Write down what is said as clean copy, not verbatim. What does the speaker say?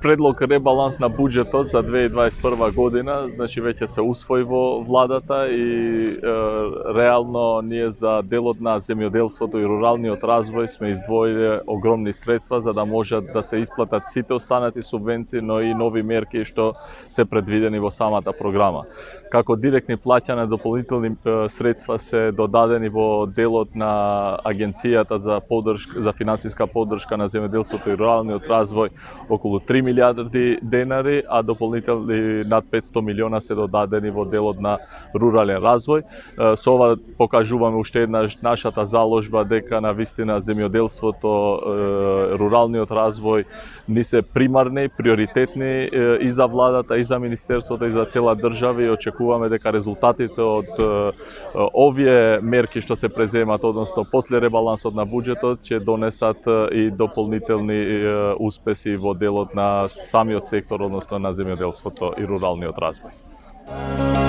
предлог ребаланс на буџетот за 2021 година, значи веќе се усвои во владата и реално ние за делот на земјоделството и руралниот развој сме издвоиле огромни средства за да можат да се исплатат сите останати субвенции, но и нови мерки што се предвидени во самата програма. Како директни плаќања дополнителни средства се додадени во делот на Агенцијата за финансиска поддршка на земјоделството и руралниот развој околу 3 милијарди денари, а дополнителни над 500 милиона се додадени во делот на рурален развој. Со ова покажуваме уште еднаш нашата заложба дека на вистина земјоделството, руралниот развој ни се примарни, приоритетни и за владата, и за министерството, и за цела држава, и очекуваме дека резултатите од овие мерки што се преземат, односно после ребалансот на буџетот, ќе донесат и дополнителни успеси во делот на самиот сектор, односно на земјоделството и руралниот развој.